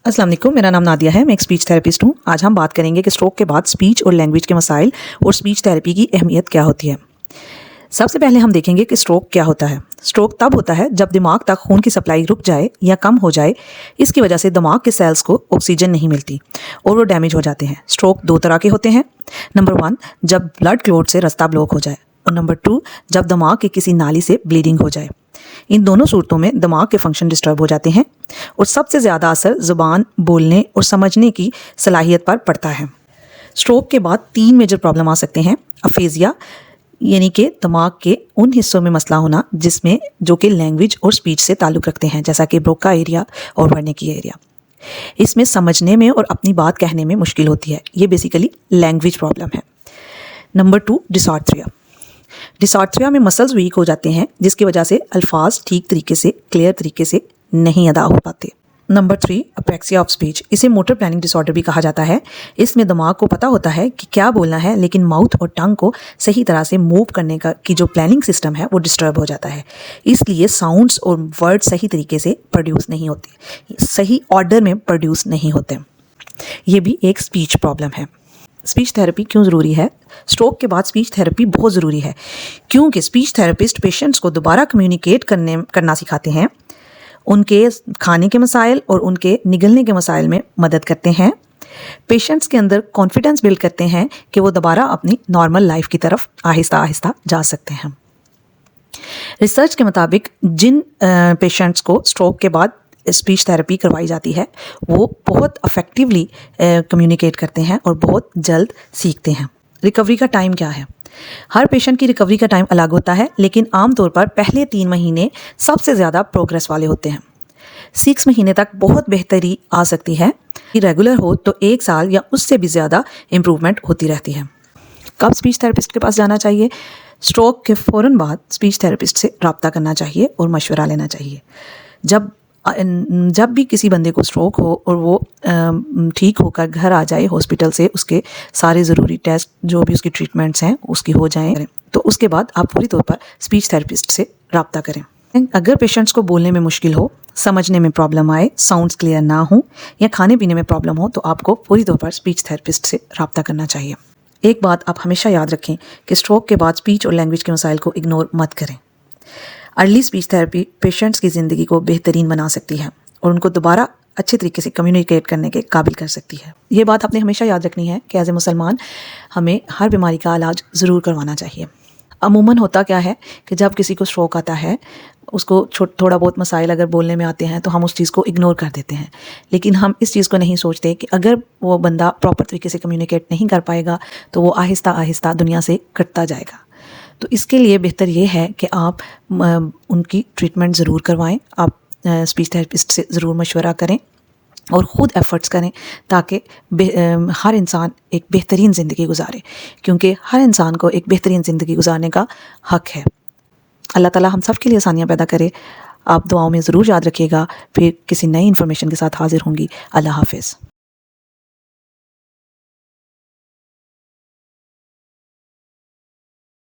अस्सलाम वालेकुम, मेरा नाम नादिया है। मैं एक स्पीच थेरेपिस्ट हूँ। आज हम बात करेंगे कि स्ट्रोक के बाद स्पीच और लैंग्वेज के मसाइल और स्पीच थेरेपी की अहमियत क्या होती है। सबसे पहले हम देखेंगे कि स्ट्रोक क्या होता है। स्ट्रोक तब होता है जब दिमाग तक खून की सप्लाई रुक जाए या कम हो जाए। इसकी वजह से दिमाग के सेल्स को ऑक्सीजन नहीं मिलती और वो डैमेज हो जाते हैं। स्ट्रोक दो तरह के होते हैं। नंबर 1, जब ब्लड क्लॉट से रास्ता ब्लॉक हो जाए, और नंबर 2, जब दिमाग की किसी नाली से ब्लीडिंग हो जाए। इन दोनों सूरतों में दिमाग के फंक्शन डिस्टर्ब हो जाते हैं और सबसे ज़्यादा असर ज़ुबान, बोलने और समझने की सलाहियत पर पड़ता है। स्ट्रोक के बाद 3 मेजर प्रॉब्लम आ सकते हैं। अफेजिया यानी कि दिमाग के उन हिस्सों में मसला होना जिसमें जो कि लैंग्वेज और स्पीच से ताल्लुक़ रखते हैं, जैसा कि ब्रोका एरिया और वर्निकी एरिया। इसमें समझने में और अपनी बात कहने में मुश्किल होती है। ये बेसिकली लैंग्वेज प्रॉब्लम है। नंबर 2, डिसऑर्थरिया। डिसऑर्थरिया में मसल्स वीक हो जाते हैं जिसकी वजह से अल्फाज ठीक तरीके से, क्लियर तरीके से नहीं अदा हो पाते। Number 3, अप्रैक्सिया of speech. इसे मोटर प्लानिंग डिसऑर्डर भी कहा जाता है। इसमें दिमाग को पता होता है कि क्या बोलना है, लेकिन माउथ और टंग को सही तरह से मूव करने का की जो प्लानिंग सिस्टम है वो डिस्टर्ब हो जाता है। इसलिए साउंड्स और वर्ड सही तरीके से प्रोड्यूस नहीं होते, सही ऑर्डर में प्रोड्यूस नहीं होते। ये भी एक स्पीच प्रॉब्लम है। स्पीच थेरेपी क्यों ज़रूरी है? स्ट्रोक के बाद स्पीच थेरेपी बहुत ज़रूरी है क्योंकि स्पीच थेरेपिस्ट पेशेंट्स को दोबारा कम्युनिकेट करना सिखाते हैं, उनके खाने के मसाइल और उनके निगलने के मसाइल में मदद करते हैं। पेशेंट्स के अंदर कॉन्फिडेंस बिल्ड करते हैं कि वो दोबारा अपनी नॉर्मल लाइफ की तरफ आहिस्ता आहिस्ता जा सकते हैं। रिसर्च के मुताबिक जिन पेशेंट्स को स्ट्रोक के बाद स्पीच थेरेपी करवाई जाती है वो बहुत इफेक्टिवली कम्युनिकेट करते हैं और बहुत जल्द सीखते हैं। रिकवरी का टाइम क्या है? हर पेशेंट की रिकवरी का टाइम अलग होता है, लेकिन आमतौर पर पहले 3 महीने सबसे ज़्यादा प्रोग्रेस वाले होते हैं। 6 महीने तक बहुत बेहतरी आ सकती है। रेगुलर हो तो 1 साल या उससे भी ज़्यादा इम्प्रूवमेंट होती रहती है। कब स्पीच थेरेपिस्ट के पास जाना चाहिए? स्ट्रोक के फ़ौरन बाद स्पीच थेरेपिस्ट से रब्ता करना चाहिए और मशवरा लेना चाहिए। जब भी किसी बंदे को स्ट्रोक हो और वो ठीक होकर घर आ जाए हॉस्पिटल से, उसके सारे ज़रूरी टेस्ट जो भी उसकी ट्रीटमेंट्स हैं उसकी हो जाएं, तो उसके बाद आप पूरी तौर पर स्पीच थेरेपिस्ट से रब्ता करें। अगर पेशेंट्स को बोलने में मुश्किल हो, समझने में प्रॉब्लम आए, साउंड्स क्लियर ना हो या खाने पीने में प्रॉब्लम हो, तो आपको पूरी तौर पर स्पीच थेरेपिस्ट से रब्ता करना चाहिए। एक बात आप हमेशा याद रखें कि स्ट्रोक के बाद स्पीच और लैंग्वेज के मसाइल को इग्नोर मत करें। अर्ली स्पीच थेरेपी पेशेंट्स की ज़िंदगी को बेहतरीन बना सकती है और उनको दोबारा अच्छे तरीके से कम्युनिकेट करने के काबिल कर सकती है। ये बात आपने हमेशा याद रखनी है कि एज ए मुसलमान हमें हर बीमारी का इलाज ज़रूर करवाना चाहिए। अमूमन होता क्या है कि जब किसी को स्ट्रोक आता है, उसको थोड़ा बहुत मसाइल अगर बोलने में आते हैं तो हम उस चीज़ को इग्नोर कर देते हैं, लेकिन हम इस चीज़ को नहीं सोचते कि अगर वो बंदा प्रॉपर तरीके से कम्युनिकेट नहीं कर पाएगा तो वो आहिस्ता आहिस्ता दुनिया से कटता जाएगा। तो इसके लिए बेहतर ये है कि आप उनकी ट्रीटमेंट ज़रूर करवाएं, आप स्पीच थेरेपिस्ट से ज़रूर मशवरा करें और ख़ुद एफ़र्ट्स करें ताकि हर इंसान एक बेहतरीन ज़िंदगी गुजारे, क्योंकि हर इंसान को एक बेहतरीन ज़िंदगी गुजारने का हक़ है। अल्लाह ताला हम सब के लिए आसानियाँ पैदा करे। आप दुआओं में ज़रूर याद रखिएगा। फिर किसी नई इन्फॉर्मेशन के साथ हाज़िर होंगी। अल्लाह हाफ़िज़।